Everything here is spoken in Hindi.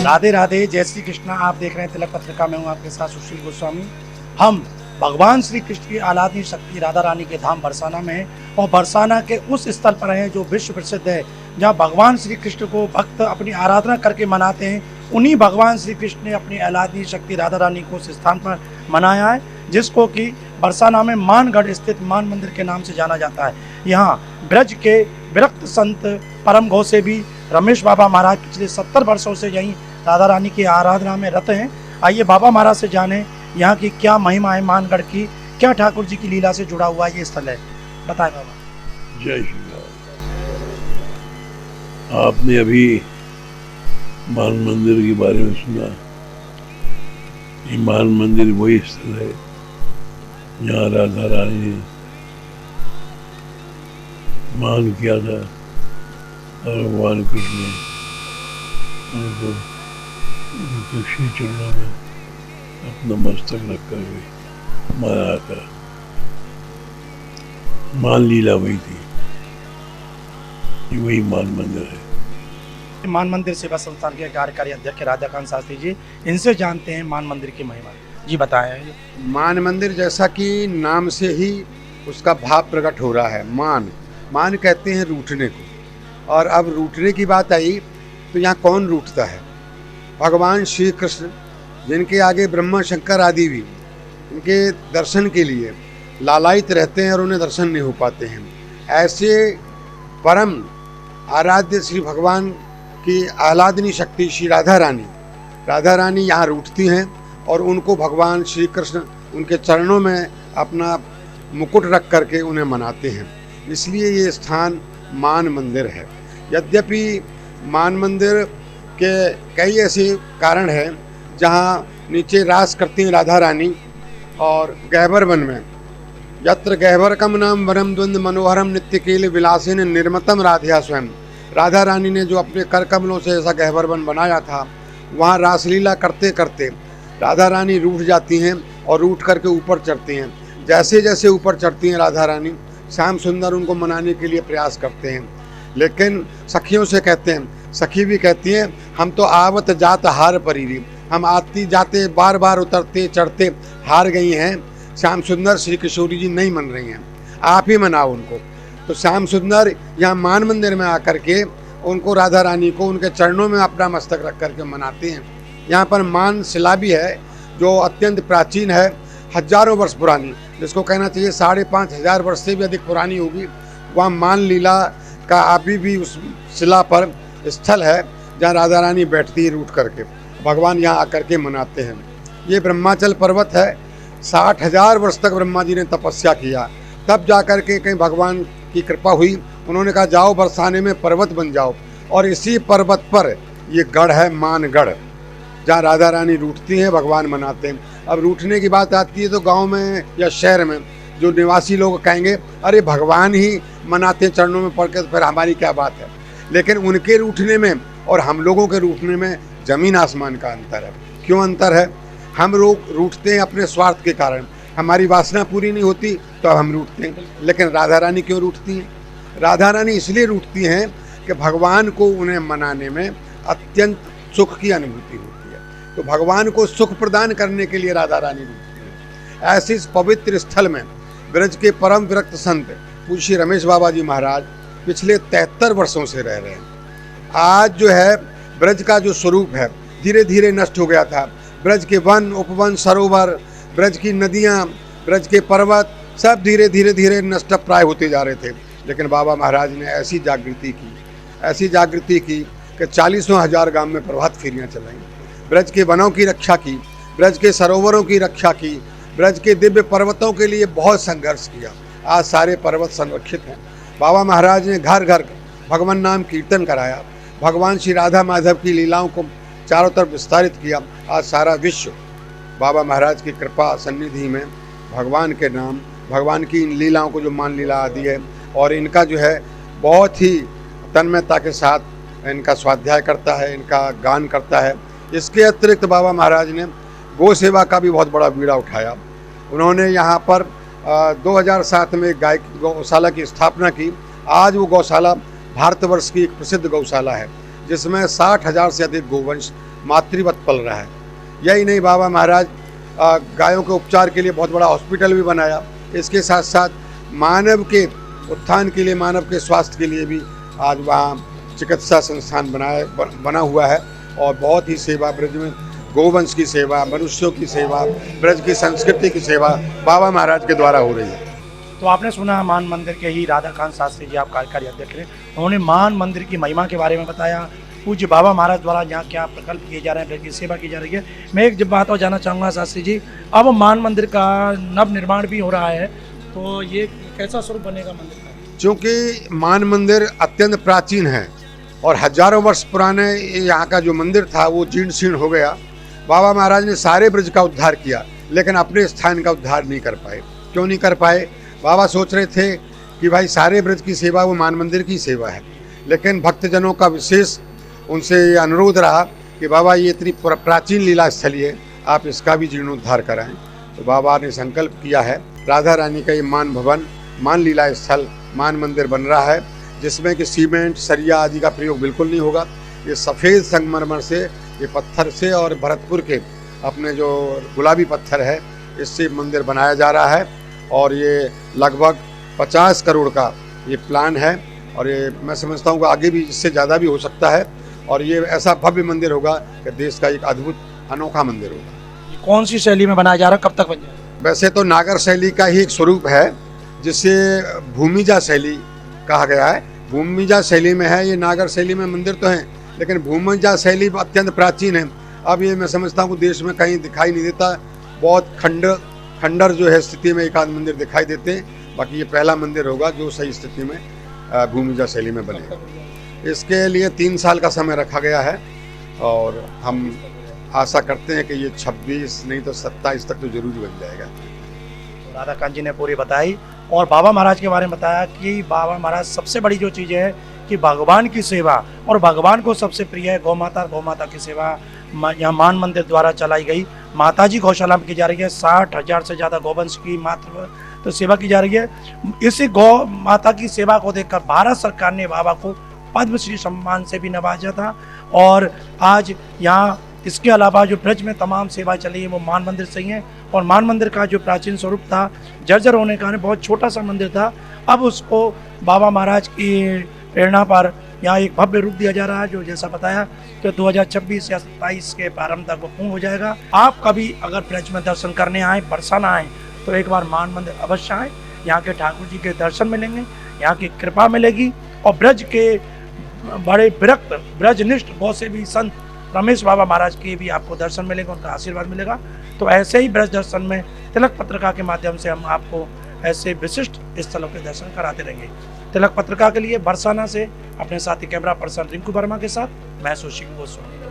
राधे राधे, जय श्री कृष्णा। आप देख रहे हैं तिलक पत्रिका में हूँ आपके साथ सुशील गोस्वामी। हम भगवान श्री कृष्ण की आराधनीय शक्ति राधा रानी के धाम बरसाना में हैं और बरसाना के उस स्थल पर हैं जो विश्व प्रसिद्ध है, जहाँ भगवान श्री कृष्ण को भक्त अपनी आराधना करके मनाते हैं। उन्हीं भगवान श्री कृष्ण ने अपनी आराधनीय शक्ति राधा रानी को उस स्थान पर मनाया है, जिसको कि बरसाना में मानगढ़ स्थित मान मंदिर के नाम से जाना जाता है। यहाँ ब्रज के विरक्त संत परम घोषे भी रमेश बाबा महाराज पिछले 70 वर्षों से यहीं राधा रानी की आराधना में रत हैं। आइए बाबा महाराज से जाने यहाँ की क्या महिमा है, मानगढ़ की क्या ठाकुर जी की लीला से जुड़ा हुआ ये स्थल है, बताएं बाबा। जय श्री राम। आपने अभी मान मंदिर के बारे में सुना। ये मान मंदिर वही स्थल है जहाँ राधा रानी ने मान किया था और भगवान कृष्ण ने उनको उनके श्री चरणों में अपना मस्तक रख कर मारा था। मान लीला वही थी, वही मान मंदिर है। मान मंदिर सेवा संस्थान के कार्यकारी अध्यक्ष राधाकांत शास्त्री जी, इनसे जानते हैं मान मंदिर की महिमा जी, बताएं। मान मंदिर जैसा कि नाम से ही उसका भाव प्रकट हो रहा है। मान कहते हैं रूठने को, और अब रूठने की बात आई तो यहाँ कौन रूठता है? भगवान श्री कृष्ण, जिनके आगे ब्रह्मा शंकर आदि भी इनके दर्शन के लिए लालायित रहते हैं और उन्हें दर्शन नहीं हो पाते हैं। ऐसे परम आराध्य श्री भगवान की आह्लादनी शक्ति श्री राधा रानी यहाँ रूठती हैं और उनको भगवान श्री कृष्ण उनके चरणों में अपना मुकुट रख करके उन्हें मनाते हैं। इसलिए ये स्थान मान मंदिर है। यद्यपि मान मंदिर के कई ऐसे कारण हैं जहाँ नीचे रास करती हैं राधा रानी, और गहबर वन में यत्र गहबरकम नाम वरम द्वंद मनोहरम नित्यकेल विलासिन निर्मतम राधिया स्वयं। राधा रानी ने जो अपने कर कमलों से ऐसा गहबर वन बनाया था, वहाँ रासलीला करते करते राधा रानी रूठ जाती हैं और रूठ करके ऊपर चढ़ती हैं। जैसे जैसे ऊपर चढ़ती हैं राधा रानी, श्याम सुंदर उनको मनाने के लिए प्रयास करते हैं, लेकिन सखियों से कहते हैं, सखी भी कहती हैं हम तो आवत जात हार परीरी, हम आती जाते बार बार उतरते चढ़ते हार गई हैं, श्याम सुंदर श्री किशोरी जी नहीं मन रही हैं, आप ही मनाओ उनको। तो श्याम सुंदर यहाँ मान मंदिर में आकर के उनको राधा रानी को उनके चरणों में अपना मस्तक रख करके मनाते हैं। यहाँ पर मान शिला भी है जो अत्यंत प्राचीन है, हजारों वर्ष पुरानी, जिसको कहना चाहिए 5,500 वर्ष से भी अधिक पुरानी होगी। वहाँ मान लीला का अभी भी उस शिला पर स्थल है जहाँ राधा रानी बैठती है रूठ करके, भगवान यहाँ आकर के मनाते हैं। ये ब्रह्माचल पर्वत है, 60,000 वर्ष तक ब्रह्मा जी ने तपस्या किया, तब जा कर के कहीं भगवान की कृपा हुई, उन्होंने कहा जाओ बरसाने में पर्वत बन जाओ, और इसी पर्वत पर ये गढ़ है मानगढ़, जहाँ राधा रानी रूठती हैं, भगवान मनाते हैं। अब रूठने की बात आती है तो गांव में या शहर में जो निवासी लोग कहेंगे अरे भगवान ही मनाते चरणों में पड़ के, तो फिर हमारी क्या बात है। लेकिन उनके रूठने में और हम लोगों के रूठने में ज़मीन आसमान का अंतर है। क्यों अंतर है? हम लोग रूठते हैं अपने स्वार्थ के कारण, हमारी वासना पूरी नहीं होती तो अब हम रूठते हैं। लेकिन राधा रानी क्यों रूठती हैं? राधा रानी इसलिए रूठती हैं कि भगवान को उन्हें मनाने में अत्यंत सुख की अनुभूति होती है, तो भगवान को सुख प्रदान करने के लिए राधा रानी रूठती है। ऐसे इस पवित्र स्थल में ब्रज के परम विरक्त संत पूज्य श्री रमेश बाबा जी महाराज पिछले 73 वर्षों से रह रहे हैं। आज जो है ब्रज का जो स्वरूप है धीरे धीरे नष्ट हो गया था। ब्रज के वन उपवन सरोवर, ब्रज की नदियाँ, ब्रज के पर्वत सब धीरे धीरे नष्ट प्राय होते जा रहे थे। लेकिन बाबा महाराज ने ऐसी जागृति की कि 40,000 गांव में प्रभात फेरियाँ चलाई, ब्रज के वनों की रक्षा की, ब्रज के सरोवरों की रक्षा की, ब्रज के दिव्य पर्वतों के लिए बहुत संघर्ष किया। आज सारे पर्वत संरक्षित हैं। बाबा महाराज ने घर घर भगवान नाम कीर्तन कराया, भगवान श्री राधा माधव की लीलाओं को चारों तरफ विस्तारित किया। आज सारा विश्व बाबा महाराज की कृपा सन्निधि में भगवान के नाम, भगवान की इन लीलाओं को जो मान लीला आदि है, और इनका जो है बहुत ही तन्मयता के साथ इनका स्वाध्याय करता है, इनका गान करता है। इसके अतिरिक्त बाबा महाराज ने गौ सेवा का भी बहुत बड़ा बीड़ा उठाया। उन्होंने यहाँ पर 2007 में गाय गौशाला की स्थापना की। आज वो गौशाला भारतवर्ष की एक प्रसिद्ध गौशाला है, जिसमें 60,000 से अधिक गोवंश मातृवत पल रहा है। यही नहीं, बाबा महाराज गायों के उपचार के लिए बहुत बड़ा हॉस्पिटल भी बनाया। इसके साथ साथ मानव के उत्थान के लिए, मानव के स्वास्थ्य के लिए भी आज वहाँ चिकित्सा संस्थान बना हुआ है। और बहुत ही सेवा ब्रज में, गोवंश की सेवा, मनुष्यों की सेवा, ब्रज की संस्कृति की सेवा बाबा महाराज के द्वारा हो रही है। तो आपने सुना मान मंदिर के ही राधाकांत शास्त्री जी, आप कार्यकारी अध्यक्ष हैं, उन्होंने मान मंदिर की महिमा के बारे में बताया। पूज्य बाबा महाराज द्वारा यहाँ क्या प्रकल्प किए जा रहे हैं, ब्रज की सेवा की जा रही है। मैं एक बात और जानना चाहूँगा शास्त्री जी, अब मान मंदिर का नव निर्माण भी हो रहा है, तो ये कैसा स्वरूप बनेगा मंदिर का? क्योंकि मान मंदिर अत्यंत प्राचीन है और हजारों वर्ष पुराने यहाँ का जो मंदिर था वो जीर्ण शीर्ण हो गया। बाबा महाराज ने सारे ब्रज का उद्धार किया, लेकिन अपने स्थान का उद्धार नहीं कर पाए। क्यों नहीं कर पाए? बाबा सोच रहे थे कि भाई सारे ब्रज की सेवा वो मान मंदिर की सेवा है, लेकिन भक्तजनों का विशेष उनसे ये अनुरोध रहा कि बाबा ये इतनी प्राचीन लीला स्थली है, आप इसका भी जीर्णोद्धार कराएं। तो बाबा ने संकल्प किया है, राधा रानी का ये मान भवन, मान लीला स्थल, मान मंदिर बन रहा है, जिसमें कि सीमेंट सरिया आदि का प्रयोग बिल्कुल नहीं होगा। ये सफ़ेद संगमरमर से, ये पत्थर से और भरतपुर के अपने जो गुलाबी पत्थर है, इससे मंदिर बनाया जा रहा है। और ये लगभग 50 करोड़ का ये प्लान है, और ये मैं समझता हूँ कि आगे भी इससे ज़्यादा भी हो सकता है। और ये ऐसा भव्य मंदिर होगा कि देश का एक अद्भुत अनोखा मंदिर होगा। ये कौन सी शैली में बनाया जा रहा है, कब तक बन जाएगा? वैसे तो नागर शैली का ही एक स्वरूप है, जिसे भूमिजा शैली कहा गया है। भूमिजा शैली में है, ये नागर शैली में मंदिर तो हैं, लेकिन भूमिजा शैली अत्यंत प्राचीन है। अब ये मैं समझता हूँ देश में कहीं दिखाई नहीं देता, बहुत खंडर जो है स्थिति में एक आध मंदिर दिखाई देते हैं। बाकी ये पहला मंदिर होगा जो सही स्थिति में भूमिजा शैली में बनेगा। इसके लिए 3 साल का समय रखा गया है, और हम आशा करते हैं कि ये 26 नहीं तो 27 तक तो जरूर बन जाएगा। राधाकांत जी ने पूरी बताई और बाबा महाराज के बारे में बताया कि बाबा महाराज सबसे बड़ी जो चीज़ है कि भगवान की सेवा, और भगवान को सबसे प्रिय है गौ माता की सेवा यहाँ मान मंदिर द्वारा चलाई गई। माताजी गौशाला में की जा रही है, 60,000 से ज़्यादा गौवंश की मात्र तो सेवा की जा रही है। इसी गौ माता की सेवा को देखकर भारत सरकार ने बाबा को पद्मश्री सम्मान से भी नवाजा था। और आज यहाँ इसके अलावा जो ब्रज में तमाम सेवा चली है वो मान मंदिर से ही है। और मान मंदिर का जो प्राचीन स्वरूप था, जर्जर होने के कारण बहुत छोटा सा मंदिर था, अब उसको बाबा महाराज की प्रेरणा पर यहाँ एक भव्य रूप दिया जा रहा है, जो जैसा बताया कि 2026 या 27 के प्रारंभ तक वो पूर्ण हो जाएगा। आप कभी अगर ब्रज में दर्शन करने आए, बरसाना आए, तो एक बार मान मंदिर अवश्य आए। यहाँ के ठाकुर जी के दर्शन मिलेंगे, यहाँ की कृपा मिलेगी, और ब्रज के बड़े विरक्त ब्रजनिष्ठ बहुत से भी संत रमेश बाबा महाराज के भी आपको दर्शन मिलेगा, उनका आशीर्वाद मिलेगा। तो ऐसे ही ब्रज दर्शन में तिलक पत्रिका के माध्यम से हम आपको ऐसे विशिष्ट स्थलों के दर्शन कराते रहेंगे। तिलक पत्रिका के लिए बरसाना से अपने साथी कैमरा पर्सन रिंकू वर्मा के साथ मैं सुशील गोस्वामी।